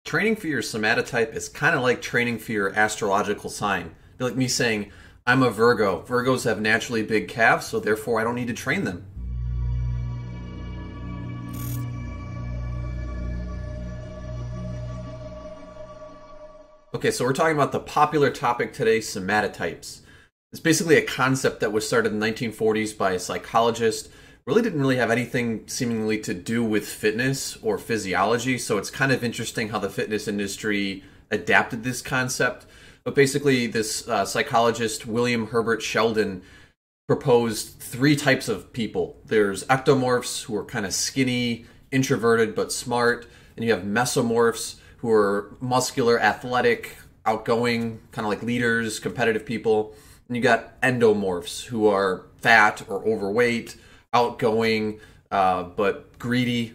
Training for your somatotype is kind of like training for your astrological sign. It'd be like me saying, I'm a Virgo. Virgos have naturally big calves, so therefore I don't need to train them. Okay, so we're talking about the popular topic today, somatotypes. It's basically a concept that was started in the 1940s by a psychologist. Didn't really have anything seemingly to do with fitness or physiology, so it's kind of interesting how the fitness industry adapted this concept. But basically, this psychologist, William Herbert Sheldon, proposed three types of people. There's ectomorphs, who are kind of skinny, introverted, but smart. And you have mesomorphs, who are muscular, athletic, outgoing, kind of like leaders, competitive people. And you got endomorphs, who are fat or overweight, outgoing, but greedy.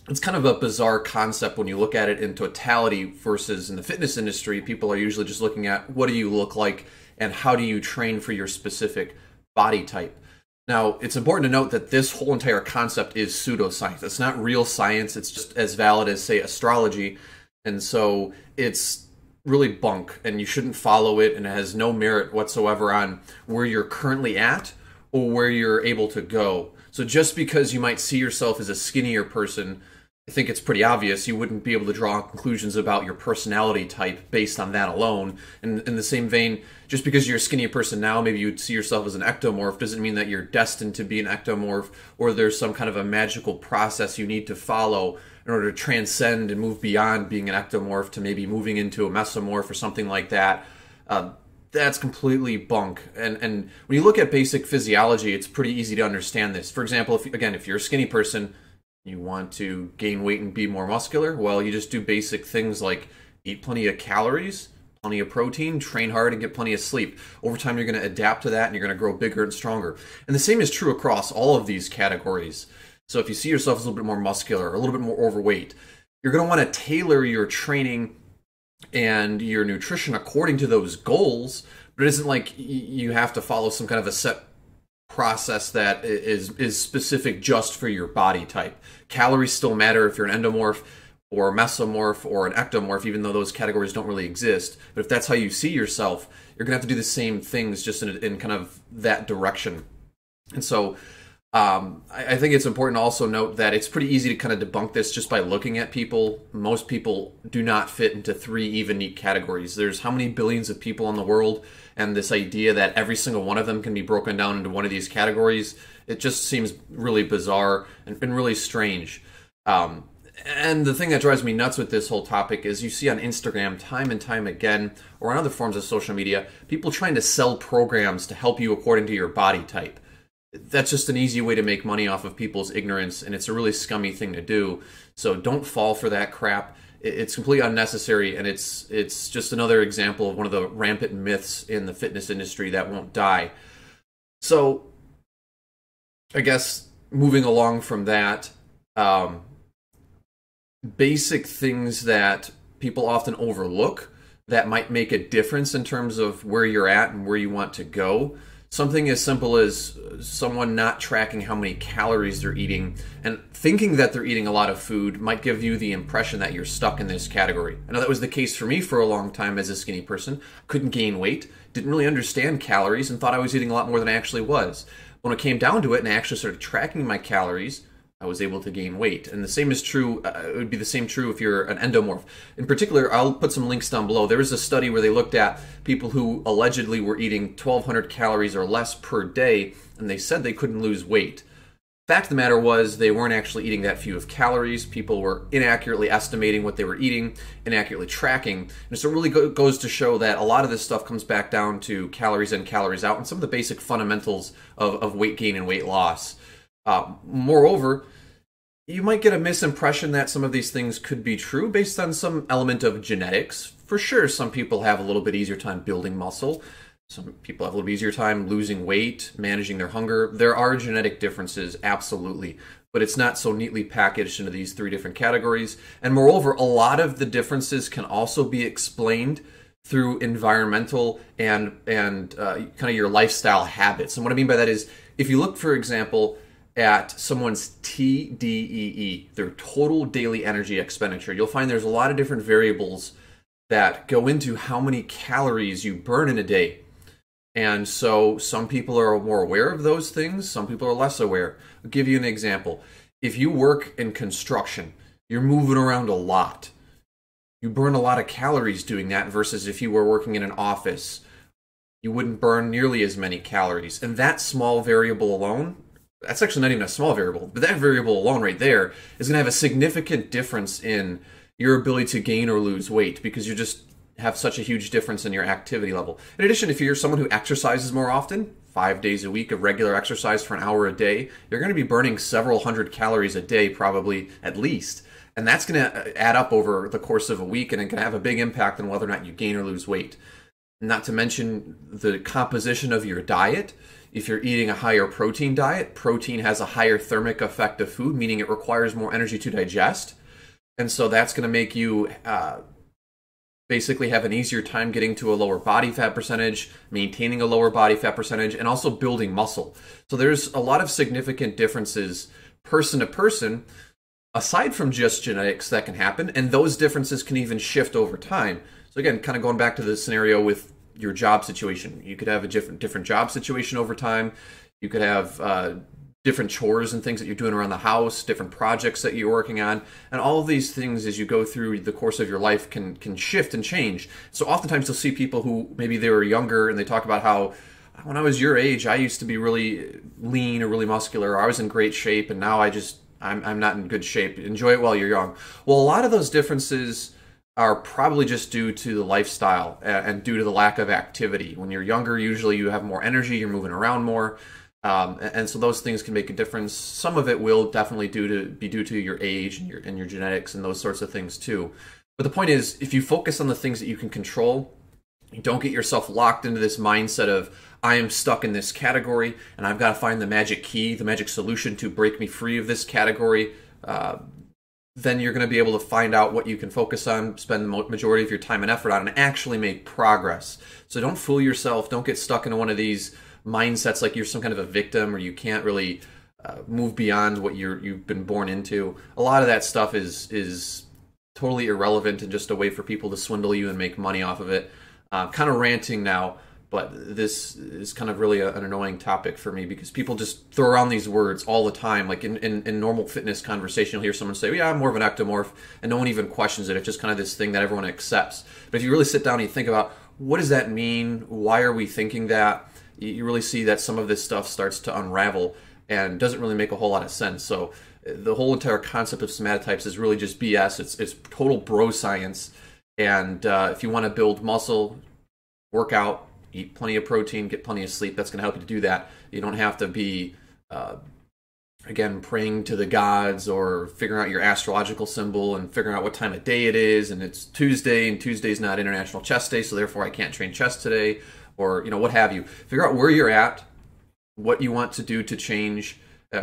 It's kind of a bizarre concept when you look at it in totality versus in the fitness industry, people are usually just looking at what do you look like and how do you train for your specific body type. Now, it's important to note that this whole entire concept is pseudoscience. It's not real science. It's just as valid as, say, astrology. And so it's really bunk, and you shouldn't follow it, and it has no merit whatsoever on where you're currently at or where you're able to go. So just because you might see yourself as a skinnier person, I think it's pretty obvious you wouldn't be able to draw conclusions about your personality type based on that alone. And in the same vein, just because you're a skinnier person now, maybe you'd see yourself as an ectomorph, doesn't mean that you're destined to be an ectomorph, or there's some kind of a magical process you need to follow in order to transcend and move beyond being an ectomorph to maybe moving into a mesomorph or something like that. That's completely bunk. And when you look at basic physiology, it's pretty easy to understand this. For example, if you're a skinny person, you want to gain weight and be more muscular, well, you just do basic things like eat plenty of calories, plenty of protein, train hard, and get plenty of sleep. Over time, you're going to adapt to that, and you're going to grow bigger and stronger. And the same is true across all of these categories. So if you see yourself as a little bit more muscular, a little bit more overweight, you're going to want to tailor your training and your nutrition according to those goals, but it isn't like you have to follow some kind of a set process that is specific just for your body type. Calories still matter if you're an endomorph or a mesomorph or an ectomorph, even though those categories don't really exist. But if that's how you see yourself, you're going to have to do the same things just in kind of that direction. And so I think it's important to also note that it's pretty easy to kind of debunk this just by looking at people. Most people do not fit into three even neat categories. There's how many billions of people in the world, and this idea that every single one of them can be broken down into one of these categories, it just seems really bizarre and really strange. And the thing that drives me nuts with this whole topic is you see on Instagram time and time again, or on other forms of social media, people trying to sell programs to help you according to your body type. That's just an easy way to make money off of people's ignorance, and it's a really scummy thing to do. So don't fall for that crap. It's completely unnecessary, and it's just another example of one of the rampant myths in the fitness industry that won't die. So I guess moving along from that, basic things that people often overlook that might make a difference in terms of where you're at and where you want to go. Something as simple as someone not tracking how many calories they're eating and thinking that they're eating a lot of food might give you the impression that you're stuck in this category. I know that was the case for me for a long time as a skinny person. Couldn't gain weight, didn't really understand calories, and thought I was eating a lot more than I actually was. When it came down to it and I actually started tracking my calories, I was able to gain weight. And the same is true, it would be the same true if you're an endomorph. In particular, I'll put some links down below. There was a study where they looked at people who allegedly were eating 1,200 calories or less per day, and they said they couldn't lose weight. Fact of the matter was they weren't actually eating that few of calories. People were inaccurately estimating what they were eating, inaccurately tracking. And so it really goes to show that a lot of this stuff comes back down to calories in, calories out, and some of the basic fundamentals of weight gain and weight loss. Moreover, you might get a misimpression that some of these things could be true based on some element of genetics. For sure, some people have a little bit easier time building muscle. Some people have a little bit easier time losing weight, managing their hunger. There are genetic differences, absolutely. But it's not so neatly packaged into these three different categories. And moreover, a lot of the differences can also be explained through environmental and kind of your lifestyle habits. And what I mean by that is, if you look, for example, at someone's TDEE, their total daily energy expenditure, you'll find there's a lot of different variables that go into how many calories you burn in a day. And so some people are more aware of those things, some people are less aware. I'll give you an example. If you work in construction, you're moving around a lot. You burn a lot of calories doing that versus if you were working in an office, you wouldn't burn nearly as many calories. And that small variable alone, that's actually not even a small variable, but that variable alone right there is going to have a significant difference in your ability to gain or lose weight because you just have such a huge difference in your activity level. In addition, if you're someone who exercises more often, 5 days a week of regular exercise for an hour a day, you're going to be burning several hundred calories a day, probably at least. And that's going to add up over the course of a week, and it can have a big impact on whether or not you gain or lose weight. Not to mention the composition of your diet. If you're eating a higher protein diet, protein has a higher thermic effect of food, meaning it requires more energy to digest. And so that's going to make you basically have an easier time getting to a lower body fat percentage, maintaining a lower body fat percentage, and also building muscle. So there's a lot of significant differences person to person, aside from just genetics, that can happen, and those differences can even shift over time. So again, kind of going back to the scenario with your job situation, you could have a different job situation over time. You could have different chores and things that you're doing around the house, different projects that you're working on, and all of these things as you go through the course of your life can shift and change. So oftentimes you'll see people who maybe they were younger and they talk about how when I was your age, I used to be really lean or really muscular, or I was in great shape, and now I'm not in good shape. Enjoy it while you're young. Well, a lot of those differences are probably just due to the lifestyle and due to the lack of activity. When you're younger, usually you have more energy, you're moving around more. And so those things can make a difference. Some of it will definitely be due to your age and your genetics and those sorts of things too. But the point is, if you focus on the things that you can control, you don't get yourself locked into this mindset of, I am stuck in this category and I've got to find the magic key, the magic solution to break me free of this category. Then you're going to be able to find out what you can focus on, spend the majority of your time and effort on, and actually make progress. So don't fool yourself. Don't get stuck into one of these mindsets like you're some kind of a victim or you can't really move beyond what you've been born into. A lot of that stuff is totally irrelevant and just a way for people to swindle you and make money off of it. Kind of ranting now, but this is kind of really an annoying topic for me because people just throw around these words all the time. Like in normal fitness conversation, you'll hear someone say, yeah, I'm more of an ectomorph, and no one even questions it. It's just kind of this thing that everyone accepts. But if you really sit down and you think about, what does that mean? Why are we thinking that? You really see that some of this stuff starts to unravel and doesn't really make a whole lot of sense. So the whole entire concept of somatotypes is really just BS. It's total bro science. And if you want to build muscle, work out, eat plenty of protein, get plenty of sleep, that's going to help you to do that. You don't have to be, again, praying to the gods or figuring out your astrological symbol and figuring out what time of day it is. And it's Tuesday, and Tuesday's not International Chest Day, so therefore I can't train chest today. Or what have you. Figure out where you're at, what you want to do to change,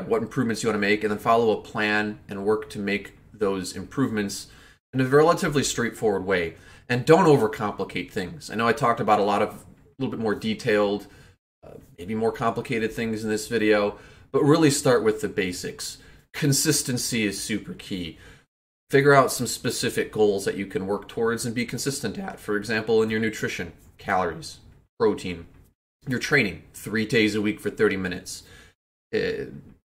what improvements you want to make, and then follow a plan and work to make those improvements in a relatively straightforward way. And don't overcomplicate things. I know I talked about a little bit more detailed, maybe more complicated things in this video, but really start with the basics. Consistency is super key. Figure out some specific goals that you can work towards and be consistent at. For example, in your nutrition, calories, protein, your training, 3 days a week for 30 minutes.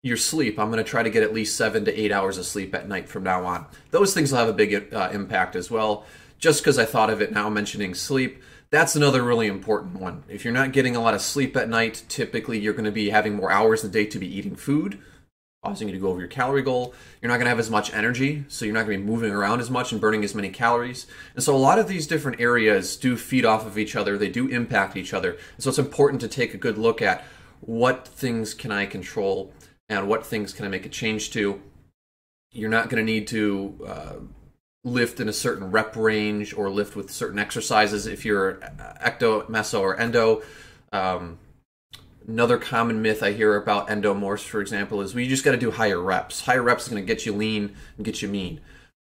Your sleep, I'm going to try to get at least 7 to 8 hours of sleep at night from now on. Those things will have a big impact as well. Just because I thought of it now mentioning sleep, that's another really important one. If you're not getting a lot of sleep at night, typically you're going to be having more hours in the day to be eating food, causing you to go over your calorie goal. You're not going to have as much energy, so you're not going to be moving around as much and burning as many calories. And so a lot of these different areas do feed off of each other. They do impact each other. And so it's important to take a good look at what things can I control and what things can I make a change to. You're not going to need to lift in a certain rep range or lift with certain exercises if you're Ecto, Meso, or Endo. Another common myth I hear about endomorphs, for example, is you just got to do higher reps. Higher reps is going to get you lean and get you mean.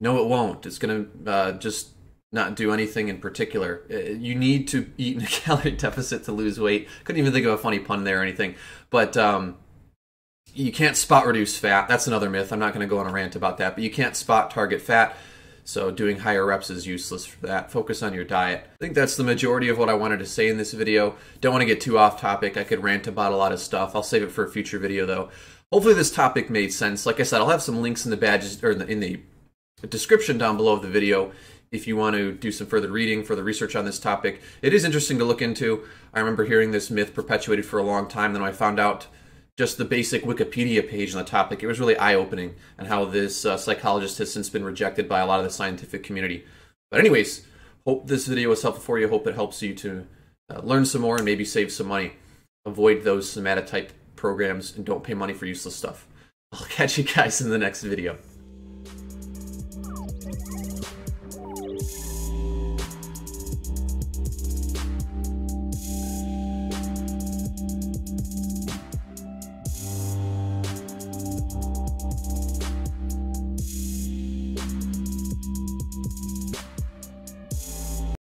No, it won't. It's going to just not do anything in particular. You need to eat in a calorie deficit to lose weight. Couldn't even think of a funny pun there or anything. But You can't spot reduce fat. That's another myth. I'm not going to go on a rant about that, but you can't spot target fat. So doing higher reps is useless for that. Focus on your diet. I think that's the majority of what I wanted to say in this video. Don't want to get too off topic. I could rant about a lot of stuff. I'll save it for a future video though. Hopefully this topic made sense. Like I said, I'll have some links in the badges or in the description down below of the video if you want to do some further reading, further research on this topic. It is interesting to look into. I remember hearing this myth perpetuated for a long time. Then I found out just the basic Wikipedia page on the topic. It was really eye-opening, and how this psychologist has since been rejected by a lot of the scientific community. But anyways, hope this video was helpful for you. Hope it helps you to learn some more and maybe save some money. Avoid those Somatotype programs and don't pay money for useless stuff. I'll catch you guys in the next video.